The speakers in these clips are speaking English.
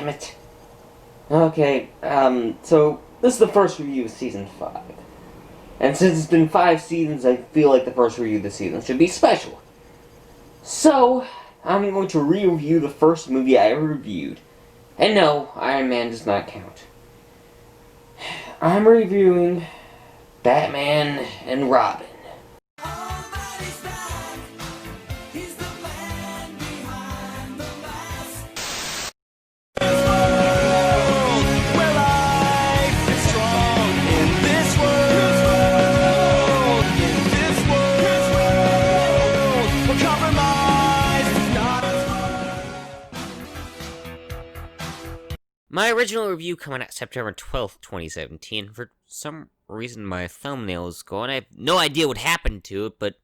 damn it. Okay, so this is the first review of Season 5. And since it's been 5 seasons, I feel like the first review of the season should be special. So, I'm going to re-review the first movie I ever reviewed. And no, Iron Man does not count. I'm reviewing Batman and Robin. My original review coming out September 12th, 2017. For some reason, my thumbnail is gone. I have no idea what happened to it, but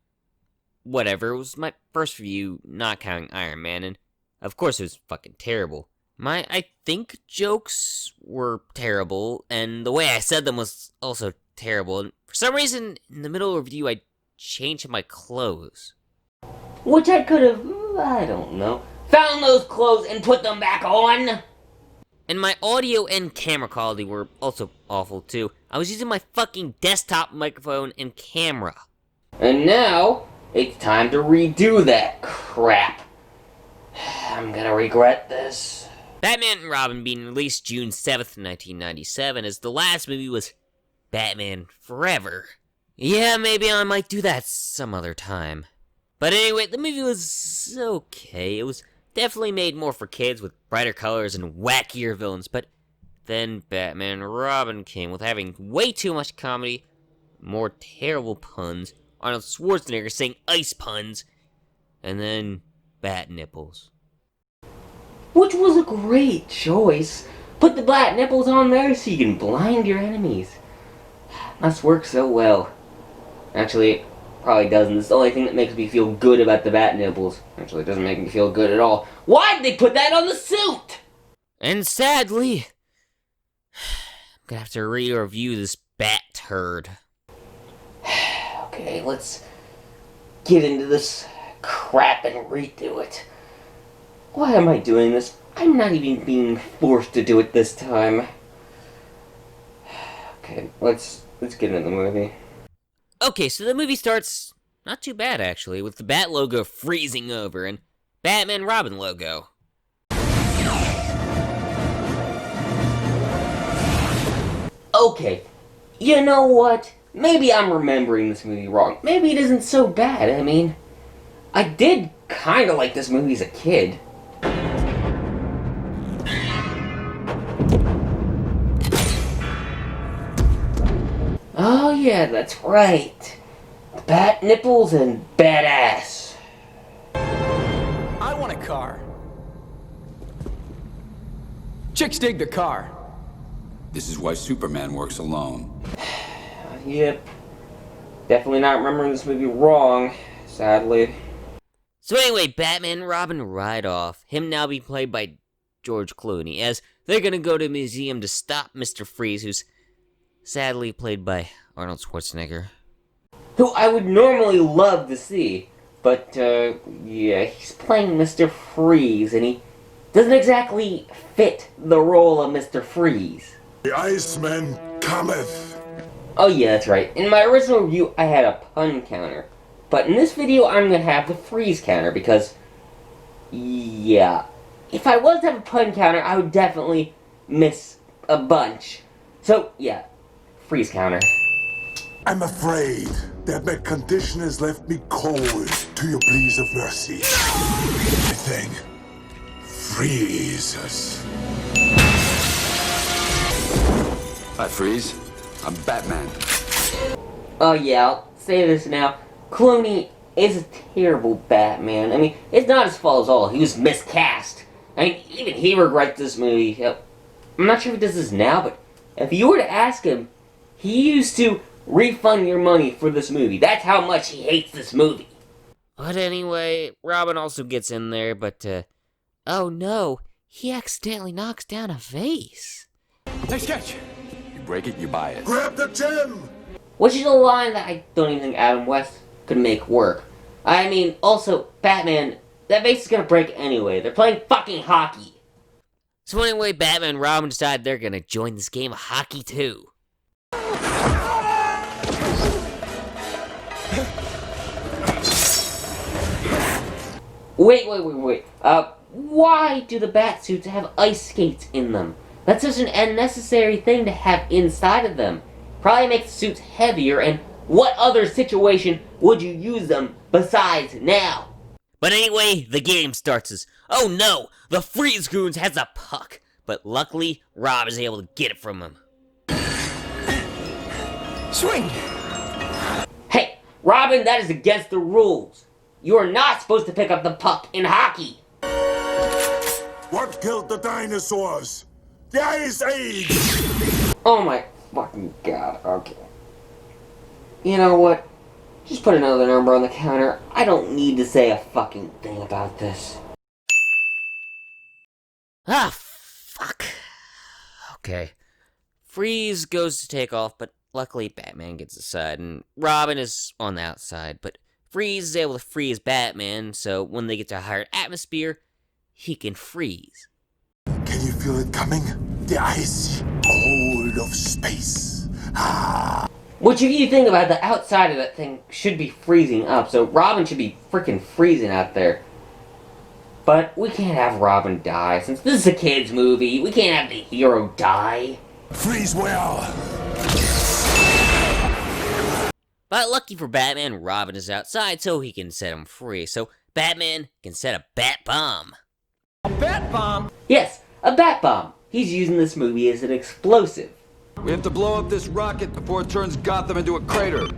whatever. It was my first review, not counting Iron Man, and of course it was fucking terrible. I think jokes were terrible, and the way I said them was also terrible, and for some reason, in the middle of the review, I changed my clothes. Which I could have, I don't know, found those clothes and put them back on! And my audio and camera quality were also awful, too. I was using my fucking desktop microphone and camera. And now, it's time to redo that crap. I'm gonna regret this. Batman and Robin being released June 7th, 1997, as the last movie was Batman Forever. Yeah, maybe I might do that some other time. But anyway, the movie was okay. It was definitely made more for kids with brighter colors and wackier villains, but then Batman and Robin came with having way too much comedy, more terrible puns, Arnold Schwarzenegger saying ice puns, and then bat nipples. Which was a great choice. Put the bat nipples on there so you can blind your enemies. Must work so well. Actually, it probably doesn't. It's the only thing that makes me feel good about the bat nipples. Actually, it doesn't make me feel good at all. Why'd they put that on the suit? And sadly, I'm gonna have to re-review this bat turd. Okay, let's get into this crap and redo it. Why am I doing this? I'm not even being forced to do it this time. Okay, let's get into the movie. Okay, so the movie starts not too bad, actually, with the Bat logo freezing over and Batman Robin logo. Okay, you know what? Maybe I'm remembering this movie wrong. Maybe it isn't so bad. I mean, I did kind of like this movie as a kid. Oh yeah, that's right. Bat nipples and badass. I want a car. Chicks dig the car. This is why Superman works alone. Yep. Definitely not remembering this movie wrong, sadly. So anyway, Batman and Robin ride off, him now being played by George Clooney, as they're gonna go to a museum to stop Mr. Freeze, who's sadly played by Arnold Schwarzenegger. Who I would normally love to see, but, yeah, he's playing Mr. Freeze, and he doesn't exactly fit the role of Mr. Freeze. The Iceman cometh. Oh yeah, that's right. In my original review, I had a pun counter. But in this video, I'm gonna have the freeze counter, because, yeah, if I was to have a pun counter, I would definitely miss a bunch. So, yeah, freeze counter. I'm afraid that my condition has left me cold to your pleas of mercy. Everything freezes. Hi, Freeze. I'm Batman. Oh yeah, I'll say this now. Clooney is a terrible Batman. I mean, it's not his fault at all. He was miscast. I mean, even he regrets this movie. I'm not sure if he does this now, but if you were to ask him, he used to refund your money for this movie. That's how much he hates this movie. But anyway, Robin also gets in there, but, oh no, he accidentally knocks down a vase. Nice catch. You break it, you buy it. Grab the gem! Which is a line that I don't even think Adam West could make work. I mean, also, Batman, that vase is gonna break anyway. They're playing fucking hockey. So anyway, Batman and Robin decide they're gonna join this game of hockey too. Wait. Why do the bat suits have ice skates in them? That's such an unnecessary thing to have inside of them. Probably makes the suits heavier, and what other situation would you use them besides now? But anyway, the game starts as, oh no, the Freeze Goons has a puck. But luckily, Rob is able to get it from him. Swing! Hey, Robin, that is against the rules. You are not supposed to pick up the puck in hockey. What killed the dinosaurs? The Ice Age! Oh my fucking god, okay. You know what? Just put another number on the counter. I don't need to say a fucking thing about this. Ah, fuck. Okay. Freeze goes to take off, but luckily Batman gets inside, and Robin is on the outside, but Freeze is able to freeze Batman, so when they get to a higher atmosphere, he can freeze. Can you feel it coming? The icy cold of space. Ah! Which, if you think about it, the outside of that thing should be freezing up, so Robin should be freaking freezing out there. But we can't have Robin die, since this is a kid's movie. We can't have the hero die. Freeze well! But lucky for Batman, Robin is outside, so he can set him free. So Batman can set a bat bomb. A bat bomb? Yes, a bat bomb. He's using this movie as an explosive. We have to blow up this rocket before it turns Gotham into a crater.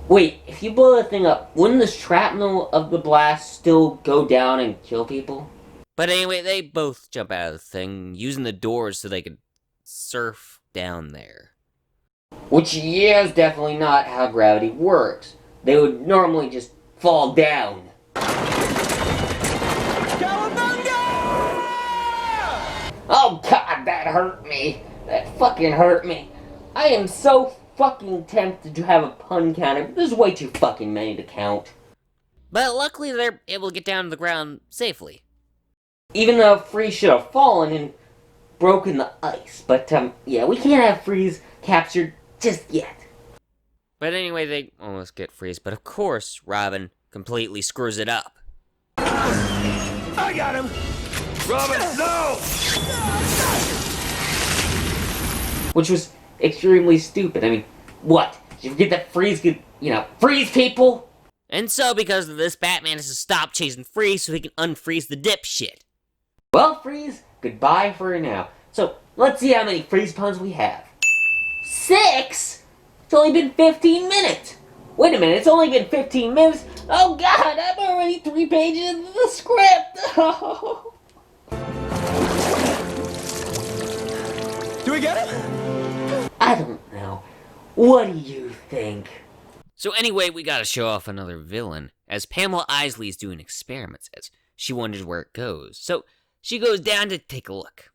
Wait, if you blow the thing up, wouldn't the shrapnel of the blast still go down and kill people? But anyway, they both jump out of the thing, using the doors so they could surf down there. Which, yeah, is definitely not how gravity works. They would normally just fall down. Oh god, that hurt me. That fucking hurt me. I am so fucking tempted to have a pun counter, but there's way too fucking many to count. But luckily they're able to get down to the ground safely. Even though Freeze should have fallen and broken the ice. But, yeah, we can't have Freeze captured just yet. But anyway, they almost get Freeze, but of course, Robin completely screws it up. I got him! Robin, no! Which was extremely stupid. I mean, what? Did you forget that Freeze could, freeze people? And so, because of this, Batman has to stop chasing Freeze so he can unfreeze the dipshit. Well, Freeze, goodbye for now. So, let's see how many Freeze puns we have. 6? It's only been 15 minutes. Wait a minute, it's only been 15 minutes? Oh god, I'm already 3 pages into the script! Do we get it? I don't know. What do you think? So anyway, we gotta show off another villain, as Pamela Isley is doing experiments, as she wonders where it goes. So she goes down to take a look.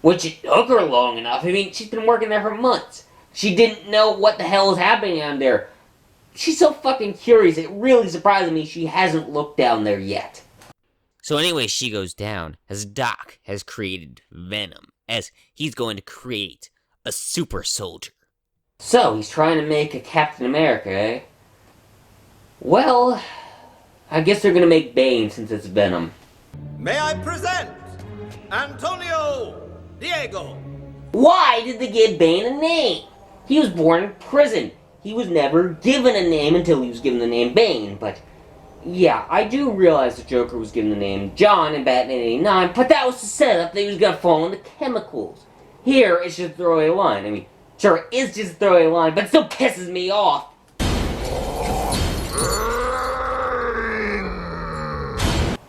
Which it took her long enough. I mean, she's been working there for months. She didn't know what the hell is happening down there. She's so fucking curious, it really surprises me she hasn't looked down there yet. So anyway, she goes down, as Doc has created Venom, as he's going to create a super soldier. So, he's trying to make a Captain America, eh? Well, I guess they're gonna make Bane since it's Venom. May I present Antonio Diego? Why did they give Bane a name? He was born in prison. He was never given a name until he was given the name Bane, but yeah, I do realize the Joker was given the name John in Batman 89, but that was the setup that he was gonna fall into chemicals. Here, it's just a throwaway line. I mean, sure, it is just a throwaway line, but it still pisses me off.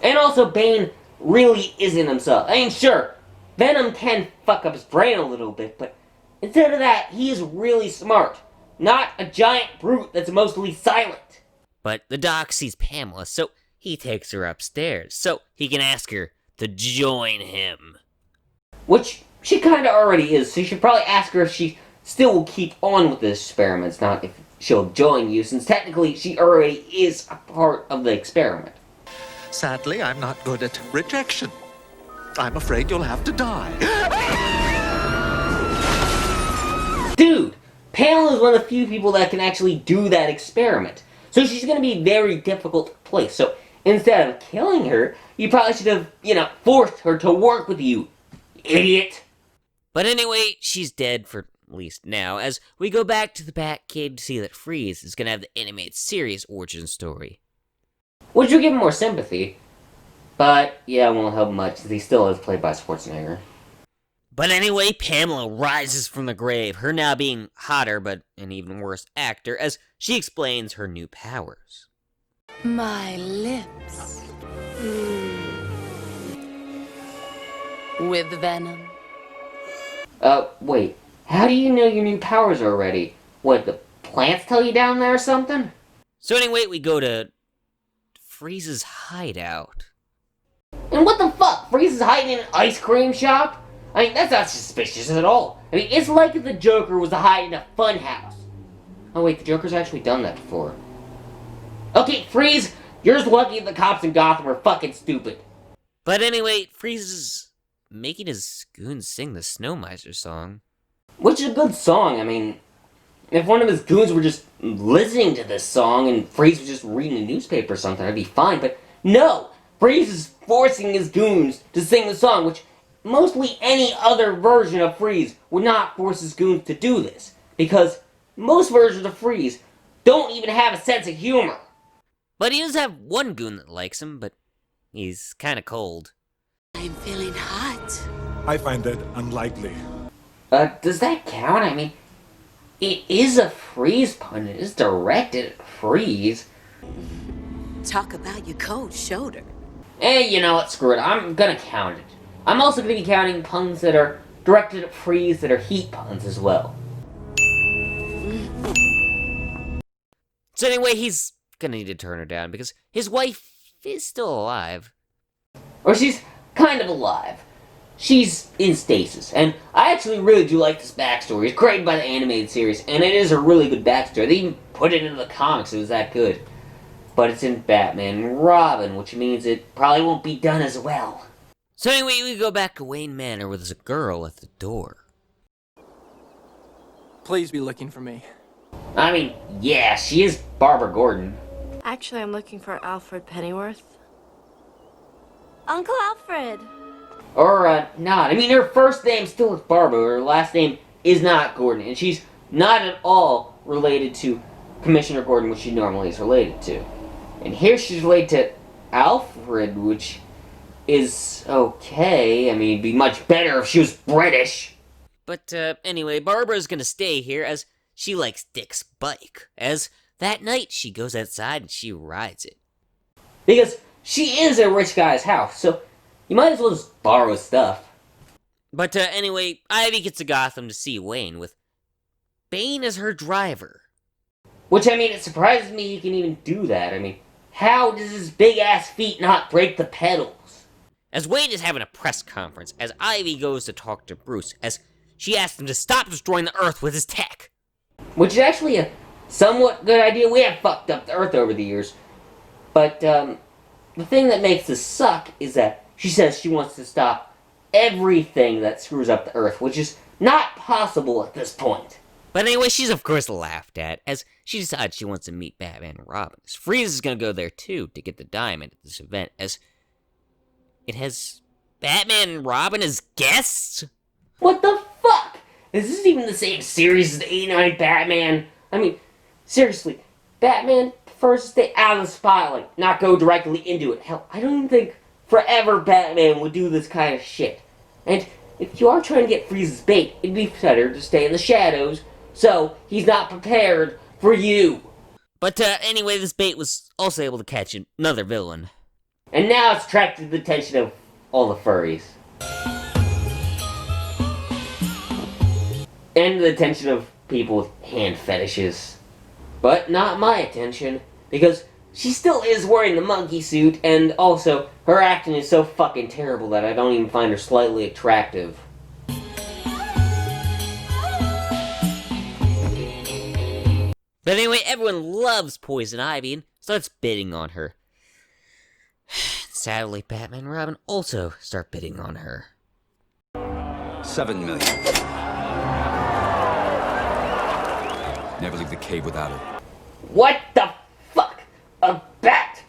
And also, Bane really isn't himself. I mean, sure, Venom can fuck up his brain a little bit, but instead of that, he is really smart. Not a giant brute that's mostly silent. But the Doc sees Pamela, so he takes her upstairs, so he can ask her to join him. Which she kinda already is, so you should probably ask her if she still will keep on with the experiments, not if she'll join you, since technically she already is a part of the experiment. Sadly, I'm not good at rejection. I'm afraid you'll have to die. Dude, Pamela is one of the few people that can actually do that experiment. So she's going to be very difficult to place. So instead of killing her, you probably should have, forced her to work with you, idiot. But anyway, she's dead for at least now, as we go back to the Batcave to see that Freeze is going to have the animated series origin story. Which will give him more sympathy. But, yeah, it won't help much, since he still is played by Schwarzenegger. But anyway, Pamela rises from the grave, her now being hotter but an even worse actor, as she explains her new powers. My lips. With venom. Wait. How do you know your new powers already? What, the plants tell you down there or something? So anyway, we go to Freeze's hideout. And what the fuck? Freeze is hiding in an ice cream shop? I mean, that's not suspicious at all. I mean, it's like if the Joker was to hide in a fun house. Oh wait, the Joker's actually done that before. Okay, Freeze, you're just lucky the cops in Gotham are fucking stupid. But anyway, Freeze is making his goons sing the Snow Miser song. Which is a good song, I mean, if one of his goons were just listening to this song and Freeze was just reading a newspaper or something, I'd be fine, but no! Freeze is forcing his goons to sing the song, which mostly any other version of Freeze would not force his goons to do this, because most versions of Freeze don't even have a sense of humor. But he does have one goon that likes him, but he's kinda cold. I'm feeling hot. I find that unlikely. Does that count? I mean, it is a Freeze pun. It is directed at Freeze. Talk about your cold shoulder. You know what? Screw it. I'm gonna count it. I'm also gonna be counting puns that are directed at Freeze that are heat puns as well. So anyway, he's gonna need to turn her down because his wife is still alive. Or she's kind of alive. She's in stasis, and I actually really do like this backstory. It's created by the animated series, and it is a really good backstory. They even put it into the comics, it was that good. But it's in Batman and Robin, which means it probably won't be done as well. So anyway, we go back to Wayne Manor where there's a girl at the door. Please be looking for me. I mean, yeah, she is Barbara Gordon. Actually, I'm looking for Alfred Pennyworth. Uncle Alfred! Or, not. I mean, her first name still is Barbara, her last name is not Gordon, and she's not at all related to Commissioner Gordon, which she normally is related to. And here she's related to Alfred, which is okay. I mean, it'd be much better if she was British. But, anyway, Barbara's gonna stay here as she likes Dick's bike. As that night she goes outside and she rides it. Because she is a rich guy's house, so you might as well just borrow stuff. But, anyway, Ivy gets to Gotham to see Wayne with Bane as her driver. Which, I mean, it surprises me he can even do that. I mean, how does his big-ass feet not break the pedals? As Wayne is having a press conference, as Ivy goes to talk to Bruce, as she asks him to stop destroying the Earth with his tech. Which is actually a somewhat good idea. We have fucked up the Earth over the years. But, the thing that makes this suck is that she says she wants to stop everything that screws up the Earth, which is not possible at this point. But anyway, she's of course laughed at, as she decides she wants to meet Batman and Robin. As Freeze is gonna go there too, to get the diamond at this event, as it has Batman and Robin as guests? What the fuck? Is this even the same series as the '89 Batman? I mean, seriously, Batman prefers to stay out of the spotlight, not go directly into it. Hell, I don't even think Forever Batman would do this kind of shit. And if you are trying to get Freeze's bait, it'd be better to stay in the shadows, so he's not prepared for you. But anyway, this bait was also able to catch another villain. And now it's attracted the attention of all the furries. And the attention of people with hand fetishes. But not my attention, because she still is wearing the monkey suit, and also, her acting is so fucking terrible that I don't even find her slightly attractive. But anyway, everyone loves Poison Ivy and starts bidding on her. sadly, Batman and Robin also start bidding on her. $7 million. Never leave the cave without it. What the fuck? A bat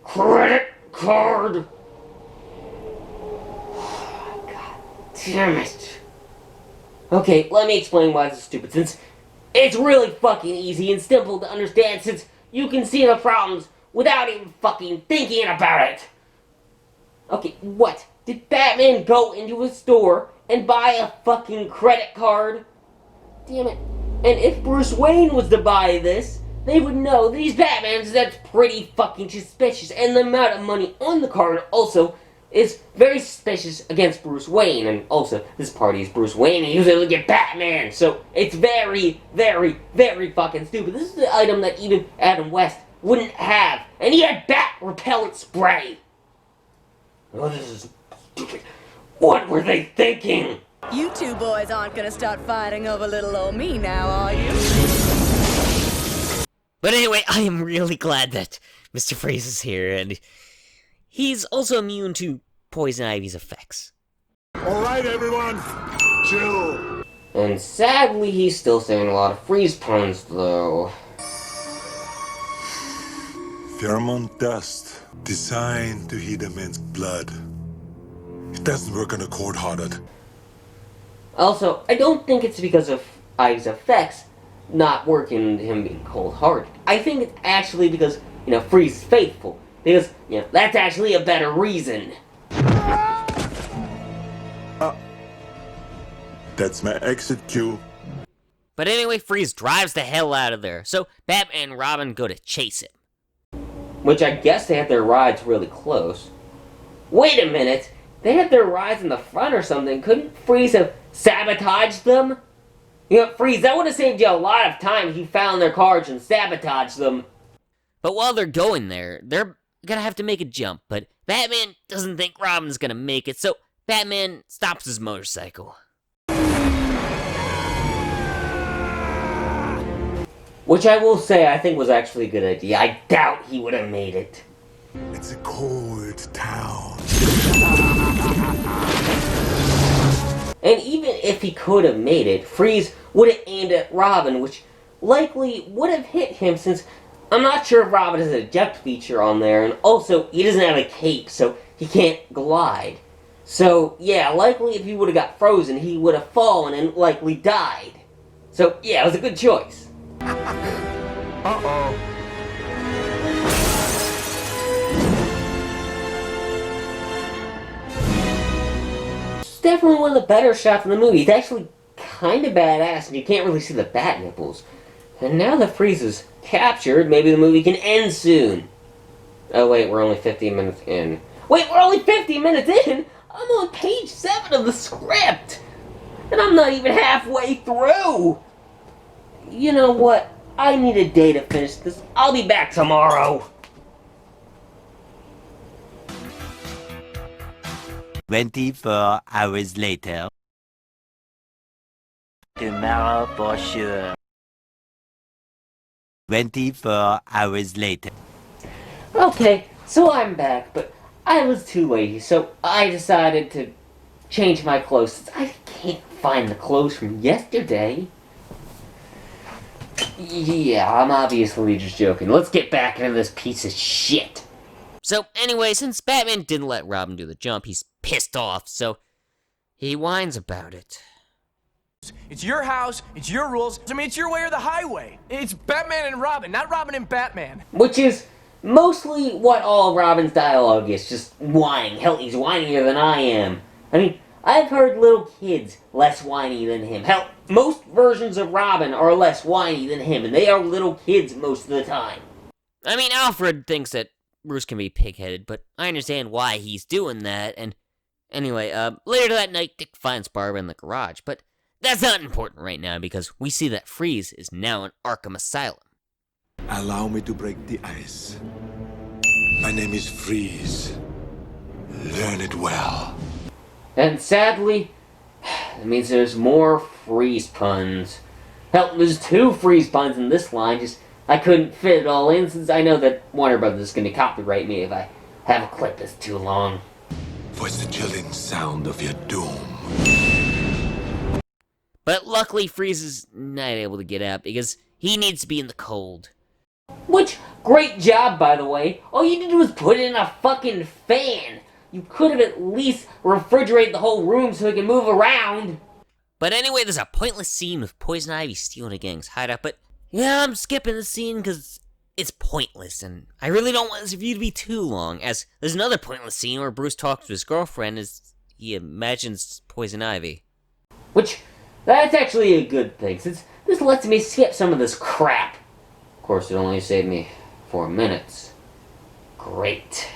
credit card? God damn it. Okay, let me explain why this is stupid, since it's really fucking easy and simple to understand, since you can see the problems without even fucking thinking about it. Okay, what? Did Batman go into a store and buy a fucking credit card? Damn it. And if Bruce Wayne was to buy this, they would know that he's Batman, so that's pretty fucking suspicious. And the amount of money on the card also is very suspicious against Bruce Wayne. And also, this party is Bruce Wayne, and he was able to get Batman. So it's very, very, very fucking stupid. This is the item that even Adam West wouldn't have. And he had bat repellent spray. Oh, this is stupid. What were they thinking? You two boys aren't gonna start fighting over little old me now, are you? But anyway, I am really glad that Mr. Freeze is here, and he's also immune to Poison Ivy's effects. Alright, everyone, chill. And sadly, he's still saying a lot of freeze puns, though. Pheromone dust, designed to heat a man's blood. It doesn't work on a cold-hearted. Also, I don't think it's because of Ivy's effects not working and him being cold-hearted. I think it's actually because, Freeze is faithful. Because, that's actually a better reason. That's my exit cue. But anyway, Freeze drives the hell out of there, so Batman and Robin go to chase him. Which I guess they had their rides really close. Wait a minute! They had their rides in the front or something. Couldn't Freeze have sabotaged them? Freeze, that would have saved you a lot of time if you found their cars and sabotaged them. But while they're going there, they're gonna have to make a jump, but Batman doesn't think Robin's gonna make it, so Batman stops his motorcycle. Which I will say I think was actually a good idea. I doubt he would have made it. It's a cold town. And even if he could have made it, Freeze would have aimed at Robin, which likely would have hit him, since I'm not sure if Robin has an eject feature on there, and also he doesn't have a cape, so he can't glide. So yeah, likely if he would have got frozen, he would have fallen and likely died. So yeah, it was a good choice. Uh-oh. It's definitely one of the better shots in the movie. It's actually kind of badass, and you can't really see the bat nipples. And now that Freeze is captured, maybe the movie can end soon. Oh wait, we're only 15 minutes in. Wait, we're only 15 minutes in? I'm on page 7 of the script! And I'm not even halfway through! You know what? I need a day to finish this. I'll be back tomorrow. 24 hours later. Tomorrow for sure. 24 hours later. Okay, so I'm back, but I was too lazy, so I decided to change my clothes since I can't find the clothes from yesterday. Yeah, I'm obviously just joking. Let's get back into this piece of shit. So anyway, since Batman didn't let Robin do the jump, he's pissed off, so he whines about it. It's your house, it's your rules. I mean, it's your way or the highway. It's Batman and Robin, not Robin and Batman. Which is mostly what all Robin's dialogue is, just whining. Hell, he's whinier than I am. I mean, I've heard little kids less whiny than him. Hell, most versions of Robin are less whiny than him, and they are little kids most of the time. I mean, Alfred thinks that Bruce can be pig-headed, but I understand why he's doing that, and anyway, later that night, Dick finds Barbara in the garage, but that's not important right now, because we see that Freeze is now in Arkham Asylum. Allow me to break the ice. My name is Freeze. Learn it well. And sadly, that means there's more freeze puns. Hell, there's 2 freeze puns in this line, just I couldn't fit it all in since I know that Warner Brothers is going to copyright me if I have a clip that's too long. For it's the chilling sound of your doom. But luckily, Freeze is not able to get out because he needs to be in the cold. Which, great job, by the way. All you did was put in a fucking fan. You could have at least refrigerated the whole room so it can move around. But anyway, there's a pointless scene with Poison Ivy stealing a gang's hideout, but yeah, I'm skipping the scene because it's pointless, and I really don't want this review to be too long, as there's another pointless scene where Bruce talks to his girlfriend as he imagines Poison Ivy. Which, that's actually a good thing, since this lets me skip some of this crap. Of course, it only saved me 4 minutes. Great.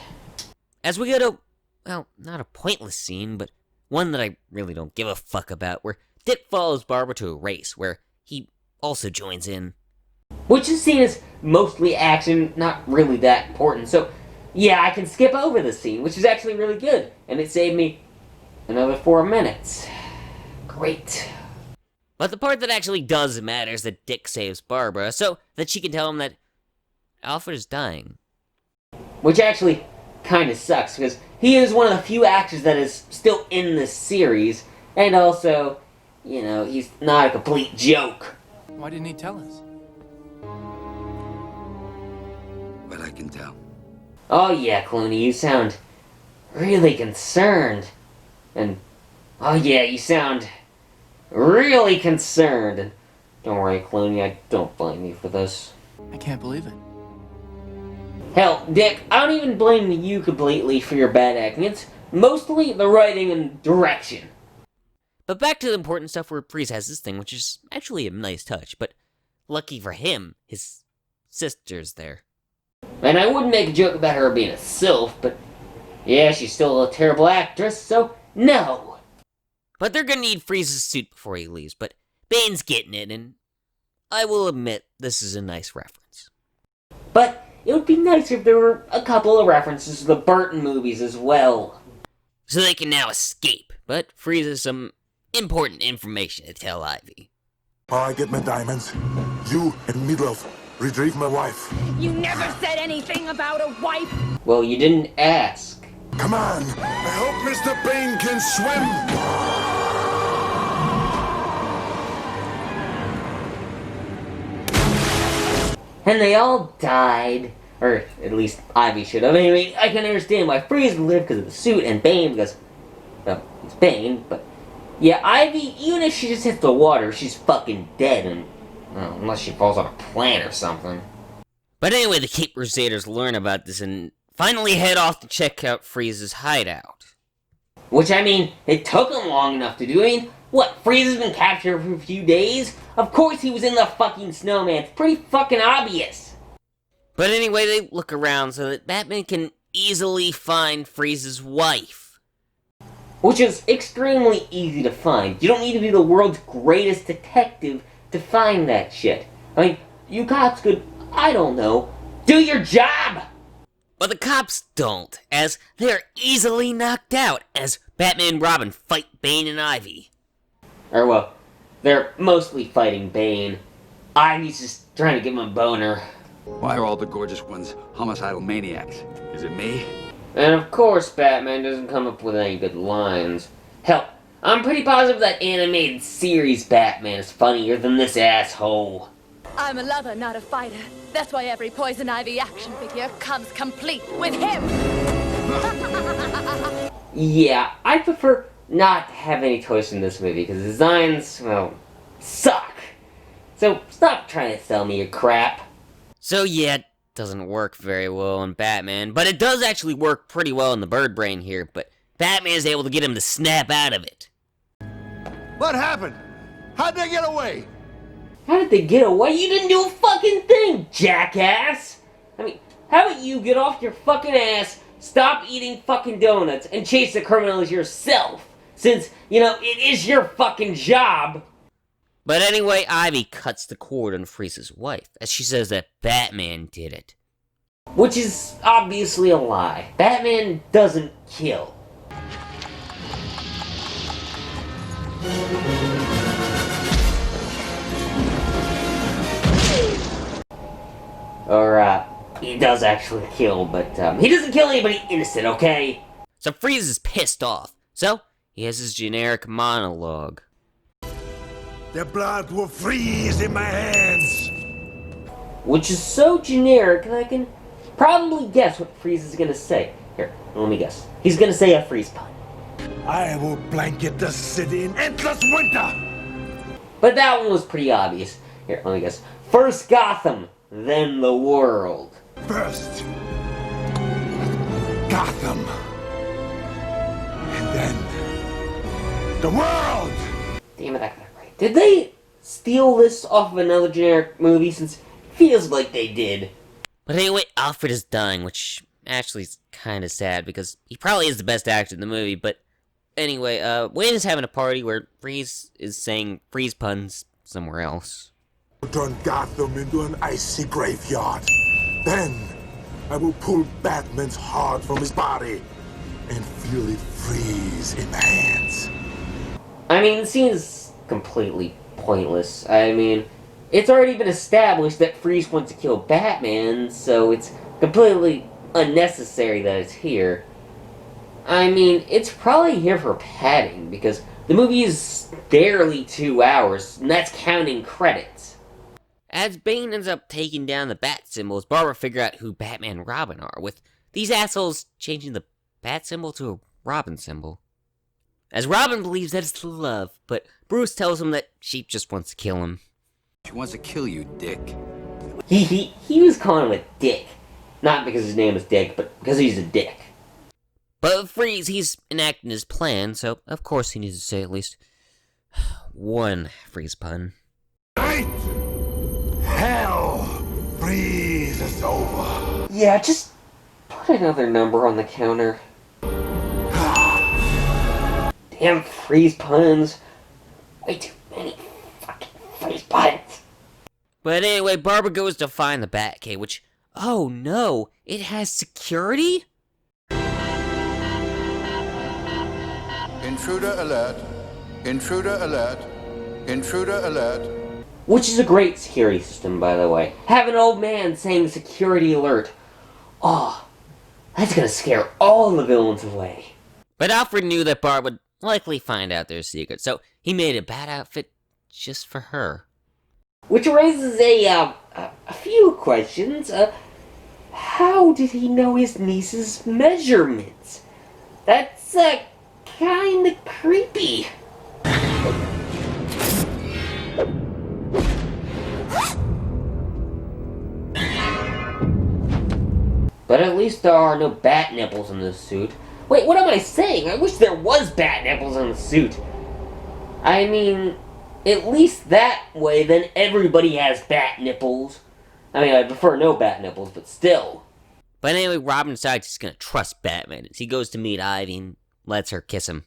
As we go to, well, not a pointless scene, but one that I really don't give a fuck about, where Dick follows Barbara to a race, where he also joins in. Which is seen as mostly action, not really that important, so yeah, I can skip over the scene, which is actually really good, and it saved me another 4 minutes. Great. But the part that actually does matter is that Dick saves Barbara, so that she can tell him that Alfred is dying. Which actually kind of sucks, because he is one of the few actors that is still in this series, and also, you know, he's not a complete joke. Why didn't he tell us? But I can tell. Oh yeah, Clooney, you sound really concerned. And, oh yeah, you sound really concerned. And don't worry, Clooney, I don't blame you for this. I can't believe it. Hell, Dick, I don't even blame you completely for your bad acting. It's mostly the writing and direction. But back to the important stuff where Freeze has this thing, which is actually a nice touch, but lucky for him, his sister's there. And I wouldn't make a joke about her being a sylph, but yeah, she's still a terrible actress, so no. But they're gonna need Freeze's suit before he leaves, but Bane's getting it, and I will admit this is a nice reference. But it would be nicer if there were a couple of references to the Burton movies as well. So they can now escape, but Freeze has some important information to tell Ivy. I get my diamonds. You and Meatloaf retrieve my wife. You never said anything about a wife. Well, you didn't ask. Come on. I hope Mr. Bane can swim. And they all died. Or at least Ivy should have. Anyway, I can understand why Freeze would live because of the suit, and Bane because, well, it's Bane, but yeah, Ivy, even if she just hits the water, she's fucking dead, and well, unless she falls on a plant or something. But anyway, the Cape Crusaders learn about this and finally head off to check out Freeze's hideout. Which, I mean, it took them long enough to do. I mean, what, Freeze has been captured for a few days? Of course he was in the fucking snowman. It's pretty fucking obvious. But anyway, they look around so that Batman can easily find Freeze's wife. Which is extremely easy to find. You don't need to be the world's greatest detective to find that shit. I mean, you cops could, I don't know, do your job! But the cops don't, as they're easily knocked out as Batman and Robin fight Bane and Ivy. Or, well, they're mostly fighting Bane. Ivy's just trying to give him a boner. Why are all the gorgeous ones homicidal maniacs? Is it me? And of course Batman doesn't come up with any good lines. Hell, I'm pretty positive that animated series Batman is funnier than this asshole. I'm a lover, not a fighter. That's why every Poison Ivy action figure comes complete with him. Yeah, I prefer not to have any toys in this movie, because the designs, well, suck. So stop trying to sell me your crap. So yeah, it doesn't work very well in Batman, but it does actually work pretty well in the Bird Brain here, but Batman is able to get him to snap out of it. What happened? How'd they get away? How did they get away? You didn't do a fucking thing, jackass! I mean, how about you get off your fucking ass, stop eating fucking donuts, and chase the criminals yourself? Since, you know, it is your fucking job. But anyway, Ivy cuts the cord on Freeze's wife, as she says that Batman did it. Which is obviously a lie. Batman doesn't kill. Or, he does actually kill, but he doesn't kill anybody innocent, okay? So Freeze is pissed off. So he has his generic monologue. The blood will freeze in my hands. Which is so generic that I can probably guess what Freeze is gonna say. Here, let me guess. He's gonna say a freeze pun. I will blanket the city in endless winter. But that one was pretty obvious. Here, let me guess. First Gotham, then the world. First, Gotham. And then, the world! Damn it, I got it right. Did they steal this off of another generic movie? Since it feels like they did. But anyway, Alfred is dying, which actually is kind of sad because he probably is the best actor in the movie. But anyway, Wayne is having a party where Freeze is saying freeze puns somewhere else. Turn Gotham into an icy graveyard. Then, I will pull Batman's heart from his body and feel it freeze in my hands. I mean, the scene is completely pointless. I mean, it's already been established that Freeze wants to kill Batman, so it's completely unnecessary that it's here. I mean, it's probably here for padding, because the movie is barely 2 hours, and that's counting credits. As Bane ends up taking down the bat symbols, Barbara figures out who Batman and Robin are, with these assholes changing the bat symbol to a Robin symbol. As Robin believes that it's love, but Bruce tells him that she just wants to kill him. She wants to kill you, Dick. He was calling him a dick. Not because his name is Dick, but because he's a dick. But with Freeze, he's enacting his plan, so of course he needs to say at least one freeze pun. Night! Hell freezes over. Yeah, just put another number on the counter. Damn freeze puns. Way too many fucking freeze puns. But anyway, Barbara goes to find the Batcave, which, oh no, it has security? Intruder alert. Intruder alert. Intruder alert. Which is a great security system, by the way. Have an old man saying security alert. Oh, that's gonna scare all the villains away. But Alfred knew that Barb would likely find out their secret, so he made a bat outfit just for her. Which raises a few questions. How did he know his niece's measurements? That's, kinda creepy. But at least there are no bat nipples in this suit. Wait, what am I saying? I wish there was bat nipples in the suit. I mean, at least that way, then everybody has bat nipples. I mean, I prefer no bat nipples, but still. But anyway, Robin decides he's gonna trust Batman as he goes to meet Ivy and lets her kiss him.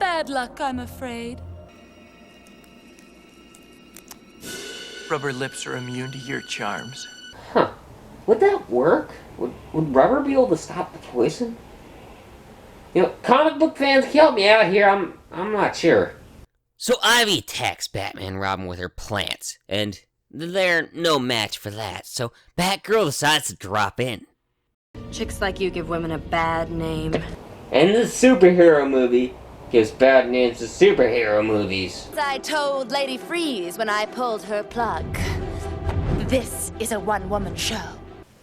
Bad luck, I'm afraid. Rubber lips are immune to your charms. Huh. Would that work? Would rubber be able to stop the poison? You know, comic book fans, help me out here. I'm not sure. So Ivy attacks Batman and Robin with her plants, and they're no match for that, so Batgirl decides to drop in. Chicks like you give women a bad name. And this superhero movie gives bad names to superhero movies. I told Lady Freeze when I pulled her plug. This is a one-woman show.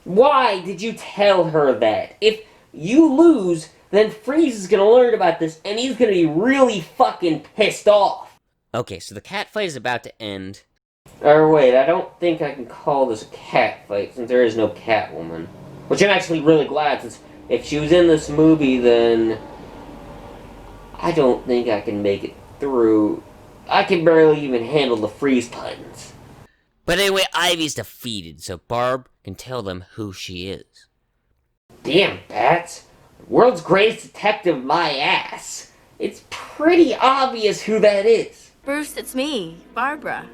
Why did you tell her that? If you lose, then Freeze is gonna learn about this, and he's gonna be really fucking pissed off. Okay, so the cat fight is about to end. Or wait, I don't think I can call this a cat fight, since there is no Catwoman. Which I'm actually really glad, since if she was in this movie, then I don't think I can make it through. I can barely even handle the freeze puns. But anyway, Ivy's defeated, so Barb can tell them who she is. Damn, Bats. World's greatest detective, my ass. It's pretty obvious who that is. Bruce, it's me, Barbara.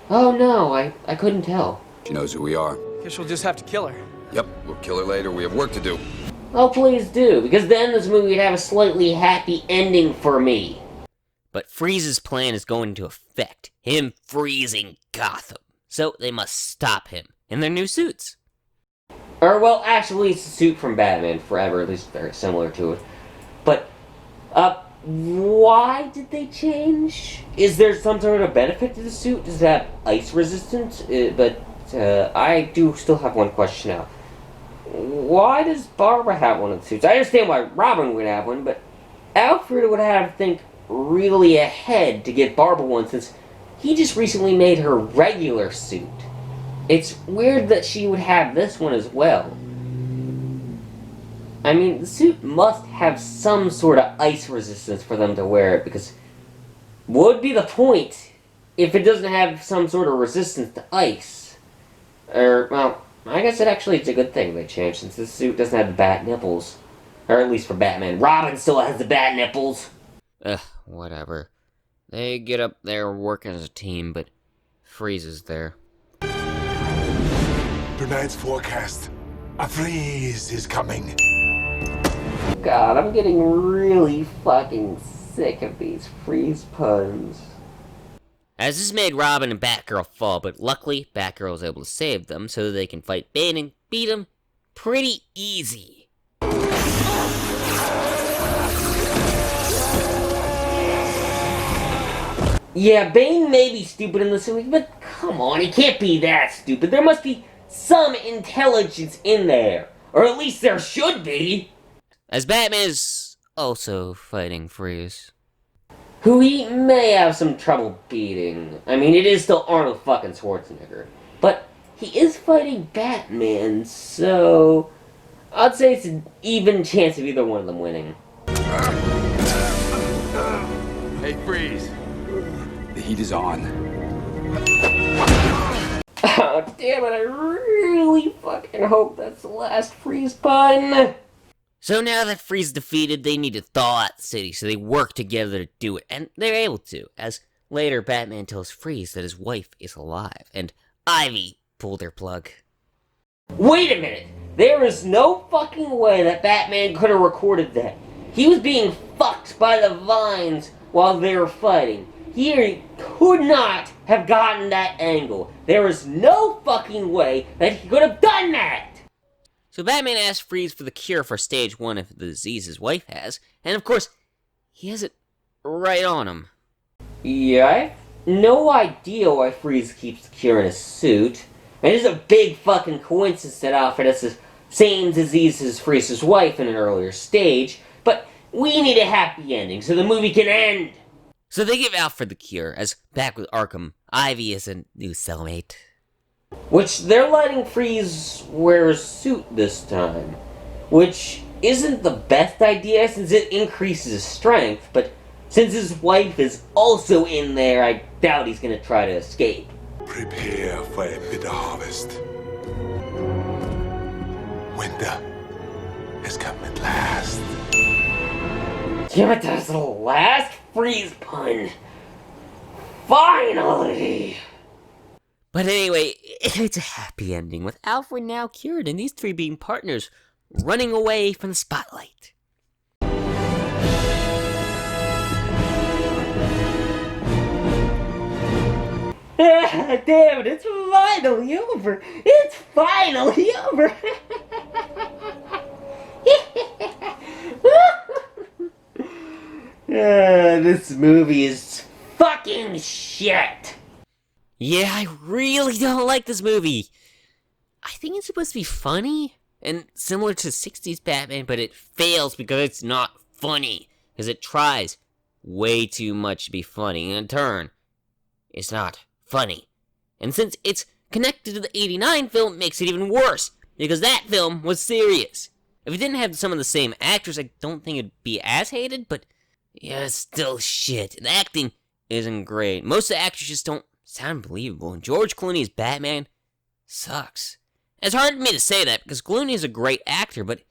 Oh no, I couldn't tell. She knows who we are. Guess we'll just have to kill her. Yep, we'll kill her later. We have work to do. Oh, please do, because then this movie would have a slightly happy ending for me. But Freeze's plan is going into effect, him freezing Gotham. So they must stop him in their new suits. Or, well, actually, it's a suit from Batman Forever, at least very similar to it. But, why did they change? Is there some sort of benefit to the suit? Does it have ice resistance? I do still have one question now. Why does Barbara have one of the suits? I understand why Robin would have one, but Alfred would have to think really ahead to get Barbara one, since he just recently made her regular suit. It's weird that she would have this one as well. I mean, the suit must have some sort of ice resistance for them to wear it, because what would be the point if it doesn't have some sort of resistance to ice? Or, well, I guess it's a good thing they changed, since this suit doesn't have the bat nipples. Or at least for Batman. Robin still has the bat nipples! Ugh, whatever. They get up there working as a team, but Freeze is there. Tonight's forecast. A freeze is coming. God, I'm getting really fucking sick of these freeze puns. As this made Robin and Batgirl fall, but luckily Batgirl was able to save them so that they can fight Bane and beat him pretty easy. Yeah, Bane may be stupid in this movie, but come on, he can't be that stupid. There must be some intelligence in there. Or at least there should be. As Batman is also fighting Freeze. Who he may have some trouble beating. I mean, it is still Arnold fucking Schwarzenegger. But he is fighting Batman, so I'd say it's an even chance of either one of them winning. Hey, Freeze. The heat is on. Oh, damn it, I really fucking hope that's the last freeze pun. So now that Freeze is defeated, they need to thaw out the city, so they work together to do it, and they're able to, as later Batman tells Freeze that his wife is alive, and Ivy pulled her plug. Wait a minute! There is no fucking way that Batman could have recorded that. He was being fucked by the vines while they were fighting. He could not have gotten that angle. There is no fucking way that he could have done that! So Batman asks Freeze for the cure for stage 1 of the disease his wife has, and of course, he has it right on him. Yeah, I have no idea why Freeze keeps the cure in his suit. It is a big fucking coincidence that Alfred has the same disease as Freeze's wife in an earlier stage, but we need a happy ending so the movie can end! So they give Alfred the cure, as back with Arkham, Ivy is a new cellmate. Which they're letting Freeze wear a suit this time. Which isn't the best idea since it increases his strength, but since his wife is also in there, I doubt he's gonna try to escape. Prepare for a bitter harvest. Winter has come at last. Damn it, that's the last freeze pun. Finally! But anyway, it's a happy ending, with Alfred now cured and these three being partners, running away from the spotlight. Damn it, it's finally over! It's finally over! This movie is fucking shit! Yeah, I really don't like this movie. I think it's supposed to be funny and similar to 60s Batman, but it fails because it's not funny. Because it tries way too much to be funny, and in turn, it's not funny. And since it's connected to the 89 film, it makes it even worse, because that film was serious. If it didn't have some of the same actors, I don't think it'd be as hated, but yeah, it's still shit. The acting isn't great. Most of the actors just don't sound believable, and George Clooney's Batman sucks. It's hard for me to say that, because Clooney is a great actor, but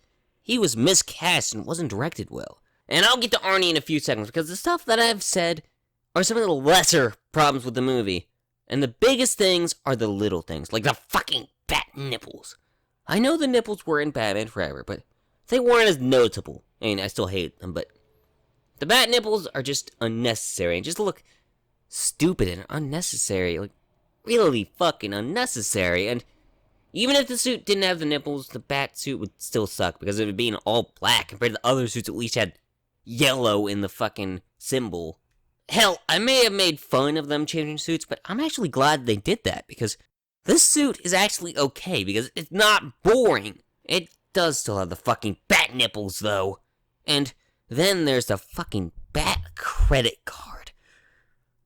he was miscast and wasn't directed well. And I'll get to Arnie in a few seconds, because the stuff that I've said are some of the lesser problems with the movie. And the biggest things are the little things, like the fucking bat nipples. I know the nipples were in Batman Forever, but they weren't as noticeable. I mean, I still hate them, but The bat nipples are just unnecessary and just look stupid and unnecessary. Like, really fucking unnecessary. And even if the suit didn't have the nipples, the bat suit would still suck because it would be all black compared to the other suits at least had yellow in the fucking symbol. Hell, I may have made fun of them changing suits, but I'm actually glad they did that because this suit is actually okay because it's not boring. It does still have the fucking bat nipples though. And then there's the fucking bat credit card,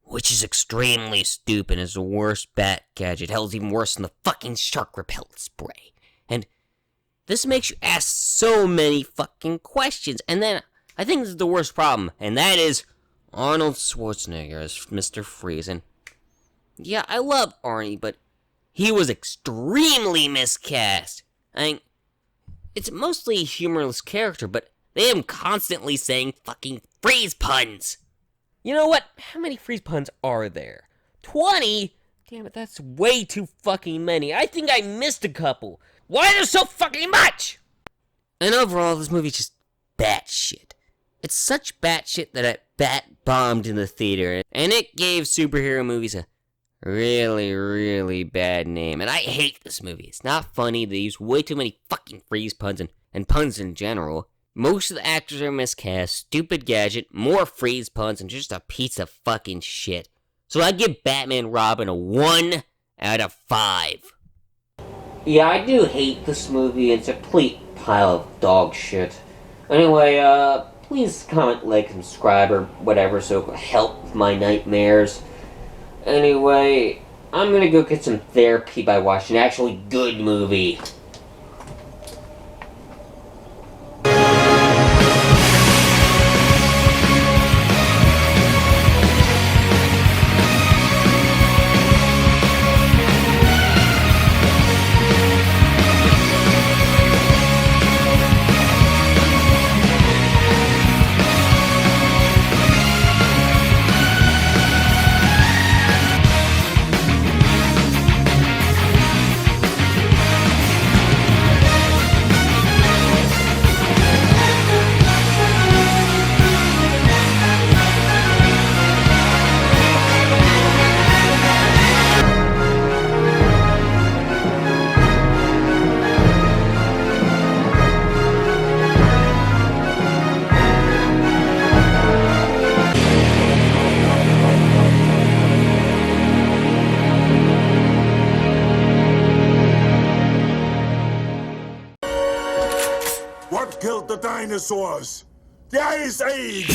which is extremely stupid and is the worst bat gadget. Hell, it's even worse than the fucking shark repellent spray. And this makes you ask so many fucking questions. And then, I think this is the worst problem, and that is Arnold Schwarzenegger as Mr. Freeze. And yeah, I love Arnie, but he was extremely miscast. I mean, it's mostly a humorless character, but they have him constantly saying fucking freeze puns. You know what? How many freeze puns are there? 20? Damn it, that's way too fucking many. I think I missed a couple. Why are there so fucking much? And overall, this movie's just batshit. It's such batshit that it bat-bombed in the theater, and it gave superhero movies a really, really bad name. And I hate this movie. It's not funny. They use way too many fucking freeze puns and puns in general. Most of the actors are miscast, stupid gadget, more freeze puns, and just a piece of fucking shit. So I give Batman Robin a 1 out of 5. Yeah, I do hate this movie. It's a complete pile of dog shit. Anyway, please comment, like, subscribe, or whatever, so it will help with my nightmares. Anyway, I'm gonna go get some therapy by watching an actually good movie. What killed the dinosaurs? The Ice Age!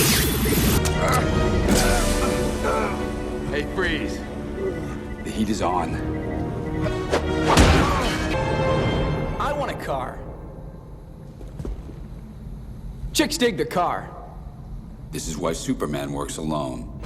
Hey, Freeze. The heat is on. I want a car. Chicks dig the car. This is why Superman works alone.